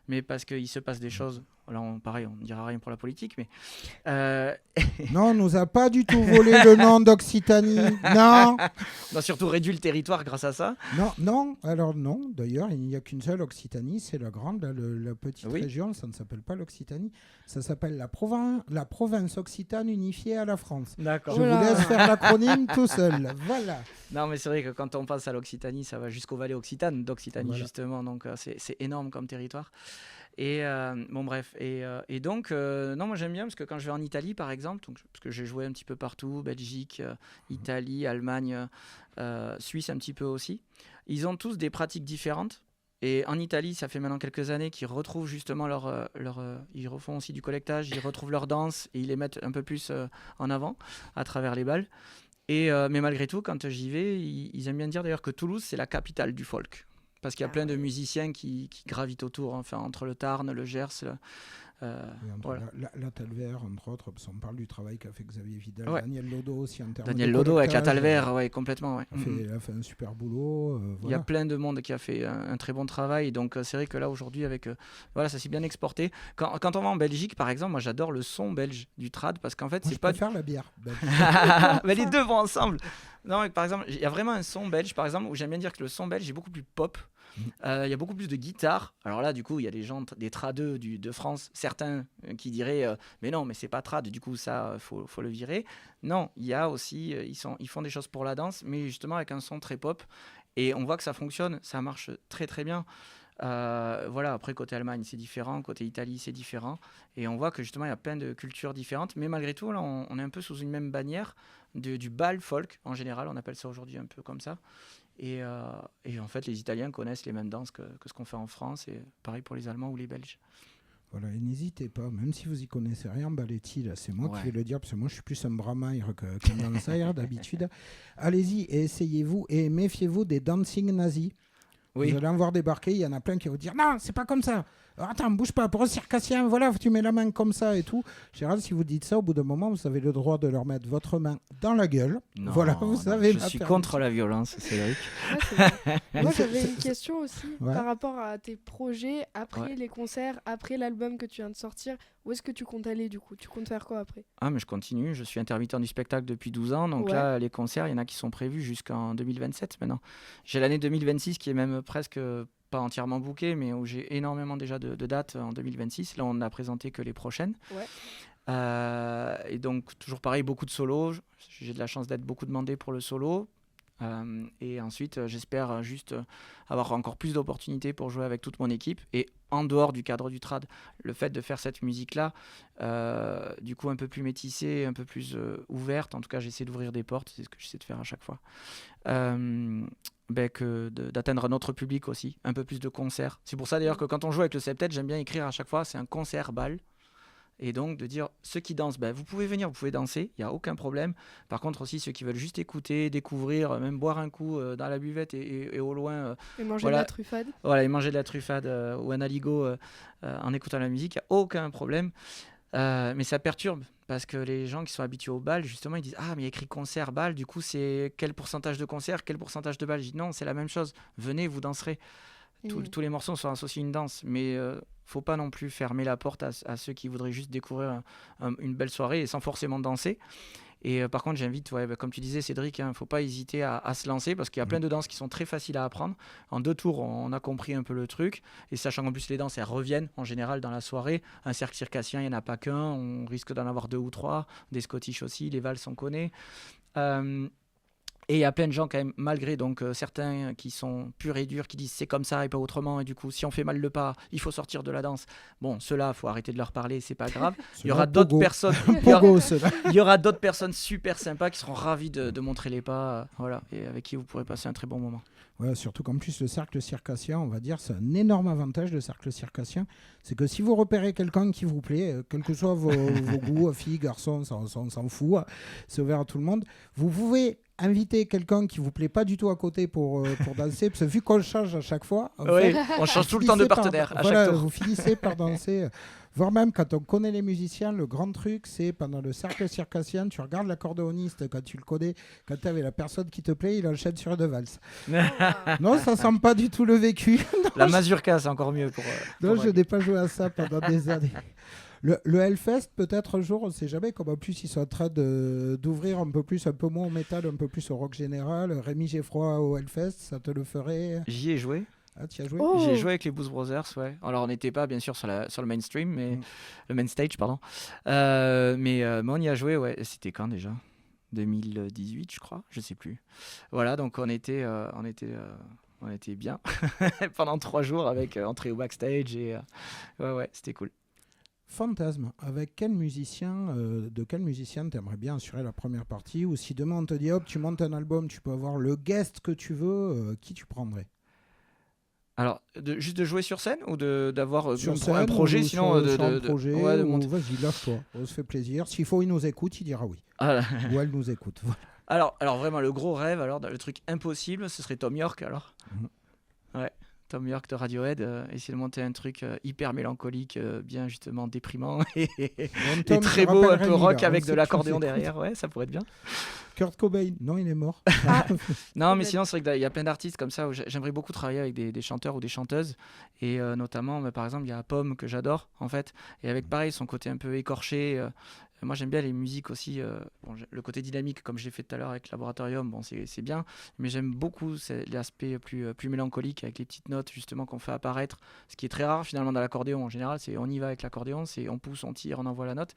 mais parce qu'il se passe des choses. Là, pareil, on ne dira rien pour la politique, mais... Non, on nous a pas du tout volé le nom d'Occitanie. Non. On a surtout réduit le territoire grâce à ça. Non. Alors non. D'ailleurs, il n'y a qu'une seule Occitanie, c'est la grande, là, la petite Oui. région. Ça ne s'appelle pas l'Occitanie. Ça s'appelle la province occitane unifiée à la France. D'accord. Je vous Oula. laisse faire l'acronyme tout seul. Voilà. Non, mais c'est vrai que quand on pense à l'Occitanie, ça va jusqu'aux vallées occitanes d'Occitanie, Voilà. justement. Donc, c'est énorme comme territoire. Et bon, bref. Et donc, non, moi j'aime bien parce que quand je vais en Italie, par exemple, parce que j'ai joué un petit peu partout, Belgique, Italie, Allemagne, Suisse un petit peu aussi, ils ont tous des pratiques différentes. Et en Italie, ça fait maintenant quelques années qu'ils retrouvent justement ils refont aussi du collectage, ils retrouvent leur danse et ils les mettent un peu plus en avant à travers les balles. Mais malgré tout, quand j'y vais, ils aiment bien dire d'ailleurs que Toulouse, c'est la capitale du folk. Parce qu'il y a plein de musiciens qui gravitent autour, enfin, entre le Tarn, le Gers. Et entre Voilà. la Talver, entre autres, parce qu'on parle du travail qu'a fait Xavier Vidal, Ouais. Daniel Lodo aussi en termes Daniel de Lodo avec la collectage, Talver, ouais, complètement. Ouais. a fait un super boulot. Il y a Voilà. plein de monde qui a fait un très bon travail. Et donc, c'est vrai que là, aujourd'hui, voilà, ça s'est bien exporté. Quand on va en Belgique, par exemple, moi, j'adore le son belge du trad parce qu'en fait, Moi, c'est je pas. préfère la bière. belge. Mais les deux vont ensemble. Non, mais par exemple, il y a vraiment un son belge, par exemple, où j'aime bien dire que le son belge est beaucoup plus pop. Il y a beaucoup plus de guitare. Alors là, du coup, il y a des gens, des tradeux de France, certains qui diraient mais non, mais c'est pas trad, du coup, ça, faut le virer. Non, il y a aussi, ils font des choses pour la danse, mais justement avec un son très pop. Et on voit que ça fonctionne, ça marche très très bien. Voilà, après, côté Allemagne, c'est différent, côté Italie, c'est différent. Et on voit que justement, il y a plein de cultures différentes. Mais malgré tout, là, on est un peu sous une même bannière du bal folk, en général, on appelle ça aujourd'hui un peu comme ça. Et en fait, les Italiens connaissent les mêmes danses que ce qu'on fait en France, et pareil pour les Allemands ou les Belges. Voilà, et n'hésitez pas, même si vous y connaissez rien, Baletti, là, c'est moi Ouais. qui vais le dire, parce que moi je suis plus un bramaire qu'un dansaire d'habitude. Allez-y et essayez-vous, et méfiez-vous des dancing nazis. Oui. Vous allez en voir débarquer, il y en a plein qui vont dire non, c'est pas comme ça. Attends, bouge pas, pour un circassien, voilà, tu mets la main comme ça et tout. Général, si vous dites ça, au bout d'un moment, vous avez le droit de leur mettre votre main dans la gueule. Non, Voilà, vous non, savez. je suis contre la violence, Cédric. Ouais, c'est vrai. Moi, c'est- j'avais c'est- une question aussi Ouais. par rapport à tes projets après Ouais. les concerts, après l'album que tu viens de sortir. Où est-ce que tu comptes aller du coup? Tu comptes faire quoi après? Ah, mais je continue, je suis intermittent du spectacle depuis 12 ans, donc Ouais. là, les concerts, il y en a qui sont prévus jusqu'en 2027 maintenant. J'ai l'année 2026 qui est même presque pas entièrement bookée, mais où j'ai énormément déjà de dates en 2026. Là, on n'a présenté que les prochaines. Ouais. Et donc, toujours pareil, beaucoup de solos. J'ai de la chance d'être beaucoup demandé pour le solo. Et ensuite, j'espère juste avoir encore plus d'opportunités pour jouer avec toute mon équipe. Et en dehors du cadre du trad, le fait de faire cette musique-là, du coup un peu plus métissée, un peu plus ouverte, en tout cas j'essaie d'ouvrir des portes, c'est ce que j'essaie de faire à chaque fois. D'atteindre un autre public aussi, un peu plus de concerts. C'est pour ça d'ailleurs que quand on joue avec le septet, j'aime bien écrire à chaque fois, c'est un concert bal. Et donc de dire, ceux qui dansent, vous pouvez venir, vous pouvez danser, il n'y a aucun problème. Par contre aussi, ceux qui veulent juste écouter, découvrir, même boire un coup dans la buvette et au loin, Et manger voilà. de la truffade? voilà, et manger de la truffade ou un aligot en écoutant la musique, il n'y a aucun problème. Mais ça perturbe, parce que les gens qui sont habitués au bal, justement, ils disent « Ah, mais il y a écrit concert, bal, du coup, c'est quel pourcentage de concert, quel pourcentage de bal ?» Je dis « Non, c'est la même chose, venez, vous danserez. » Tous les morceaux sont associés à une danse, mais faut pas non plus fermer la porte à ceux qui voudraient juste découvrir une belle soirée et sans forcément danser. Et par contre, j'invite, comme tu disais Cédric, faut pas hésiter à se lancer parce qu'il y a plein de danses qui sont très faciles à apprendre. En 2 tours, on a compris un peu le truc. Et sachant qu'en plus les danses, elles reviennent en général dans la soirée. Un cercle circassien, il n'y en a pas qu'un. On risque d'en avoir 2 ou 3. Des Scottish aussi, les valses, on connaît. Et il y a plein de gens quand même, malgré donc certains qui sont purs et durs, qui disent c'est comme ça et pas autrement, et du coup si on fait mal le pas, il faut sortir de la danse. Bon, ceux-là, faut arrêter de leur parler, c'est pas grave. Il y aura d'autres personnes, il y aura d'autres personnes super sympas qui seront ravis de montrer les pas, voilà, et avec qui vous pourrez passer un très bon moment. Ouais, surtout qu'en plus le cercle circassien, on va dire, c'est un énorme avantage, le cercle circassien, c'est que si vous repérez quelqu'un qui vous plaît, quels que soient vos goûts, filles, garçons, on s'en fout, c'est ouvert à tout le monde, vous pouvez invitez quelqu'un qui vous plaît pas du tout à côté pour danser, parce que vu qu'on change à chaque fois, en Oui, fait, on change tout le vous temps de finissez par- partenaire à voilà, chaque tour. vous finissez par danser. Voire même quand on connaît les musiciens, le grand truc, c'est pendant le cercle circassien, tu regardes l'accordéoniste quand tu le connais, quand tu avais la personne qui te plaît, il enchaîne sur une valse. Non, ça sent pas du tout le vécu. La mazurka, c'est encore mieux pour. Non, pour je n'ai pas joué à ça pendant des années. Le Hellfest, peut-être un jour, on ne sait jamais, comme en plus ils sont en train d'ouvrir un peu moins au métal, un peu plus au rock général. Rémi Geffroy au Hellfest, ça te le ferait? J'y ai joué. Ah, tu y as joué? Oh. J'y ai joué avec les Blues Brothers, ouais. Alors on n'était pas bien sûr sur le mainstream, mais le main stage, pardon. Mais on y a joué, ouais. Et c'était quand déjà 2018, je crois, je sais plus. Voilà, donc on était bien pendant 3 jours avec entrée au backstage et ouais, c'était cool. Fantasme, avec quel musicien, de quel musicien t'aimerais bien assurer la première partie? Ou si demain on te dit, hop, tu montes un album, tu peux avoir le guest que tu veux, qui tu prendrais? Alors, juste de jouer sur scène ou d'avoir Sur un scène projet, ou sinon sur un projet, ouais, de ou monter. vas-y, lâche-toi, on se fait plaisir. S'il faut, il nous écoute, il dira oui. Ah là. Ou elle nous écoute. Voilà. Alors vraiment, le gros rêve, alors, le truc impossible, ce serait Tom York, alors. Ouais, Tom York de Radiohead, essayer de monter un truc hyper mélancolique, bien justement déprimant et Bon, Tom, très je beau, un rappelle peu Rémi, rock là, avec on de sait l'accordéon que tu nous derrière, ouais, ça pourrait être bien. Kurt Cobain, non, il est mort. Non, mais Peut-être. sinon, c'est vrai qu'il y a plein d'artistes comme ça où j'aimerais beaucoup travailler avec des chanteurs ou des chanteuses. Et notamment, par exemple, il y a Pomme que j'adore, en fait. Et avec, pareil, son côté un peu écorché. Moi, j'aime bien les musiques aussi. Bon, le côté dynamique, comme je l'ai fait tout à l'heure avec Laboratorium, bon, c'est bien. Mais j'aime beaucoup l'aspect plus mélancolique avec les petites notes, justement, qu'on fait apparaître. Ce qui est très rare, finalement, dans l'accordéon en général. C'est on y va avec l'accordéon, c'est on pousse, on tire, on envoie la note.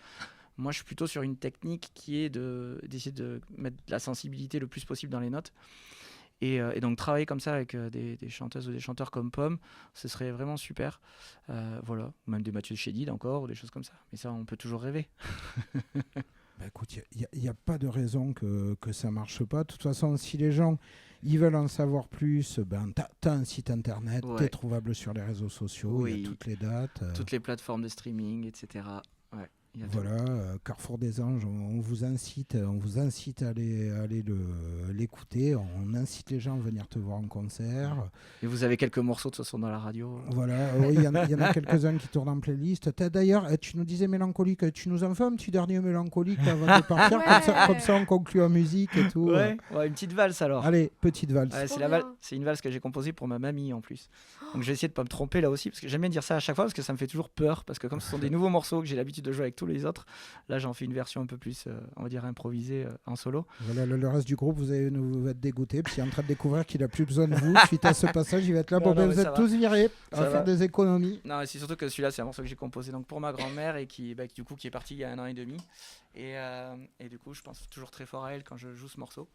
Moi, je suis plutôt sur une technique qui est d'essayer de mettre de la sensibilité le plus possible dans les notes. Et donc, travailler comme ça avec des chanteuses ou des chanteurs comme Pomme, ce serait vraiment super. Voilà. Ou même des Mathieu Chédid encore, ou des choses comme ça. Mais ça, on peut toujours rêver. Bah, écoute, il n'y a pas de raison que ça ne marche pas. De toute façon, si les gens ils veulent en savoir plus, ben, tu as un site internet, Ouais. tu es trouvable sur les réseaux sociaux, il y Oui. a toutes les dates. Toutes les plateformes de streaming, etc. Ouais, il y a tout. Voilà, Carrefour des Anges, on vous incite à aller l'écouter, on incite les gens à venir te voir en concert. Et vous avez quelques morceaux de toute façon dans la radio. Voilà, oui, il y en a quelques-uns qui tournent en playlist. D'ailleurs, tu nous disais mélancolique, tu nous en fais un petit dernier mélancolique avant de partir, Ouais. comme ça on conclut en musique et tout. Ouais, une petite valse alors. Allez, petite valse. Ouais, Trop c'est bien. c'est une valse que j'ai composée pour ma mamie en plus. Donc je vais essayer de pas me tromper là aussi parce que j'aime bien dire ça à chaque fois parce que ça me fait toujours peur parce que comme ce sont des nouveaux morceaux que j'ai l'habitude de jouer avec tous les autres, là j'en fais une version un peu plus on va dire improvisée en solo. Voilà, le reste du groupe, vous allez nous être dégoûté, puis il est en train de découvrir qu'il n'a plus besoin de vous. Suite à ce passage, il va être là. Non, Bon, non, ben, mais vous ça êtes va. tous virés, on Ça va faire va. des économies. Non, et c'est surtout que celui-là c'est un morceau que j'ai composé donc pour ma grand-mère et qui du coup qui est partie il y a 1 an et demi et du coup je pense toujours très fort à elle quand je joue ce morceau.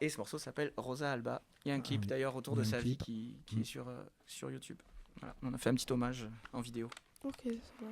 Et ce morceau s'appelle Rosa Alba. Il y a un clip oui. d'ailleurs autour Il y de a un sa vie clip. qui est sur YouTube. Voilà, on a fait un petit hommage en vidéo. Ok, ça va.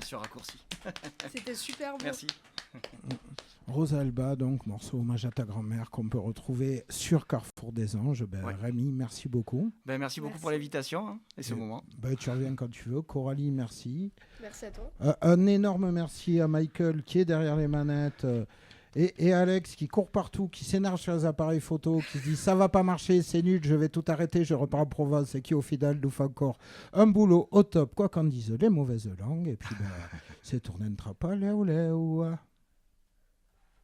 sur raccourci. C'était super beau. Merci. Rosa Alba, donc morceau hommage à ta grand-mère qu'on peut retrouver sur Carrefour des Anges. Ouais. Rémi, merci beaucoup. Merci beaucoup pour l'invitation et ce moment. Tu reviens quand tu veux. Coralie, merci. Merci à toi. Un énorme merci à Michael qui est derrière les manettes et Alex qui court partout, qui s'énerve sur les appareils photo, qui se dit ça va pas marcher, c'est nul, je vais tout arrêter, je repars en Provence et qui au final nous fait encore un boulot au top, quoi qu'en disent les mauvaises langues. Et puis c'est tourné un trapal, léo.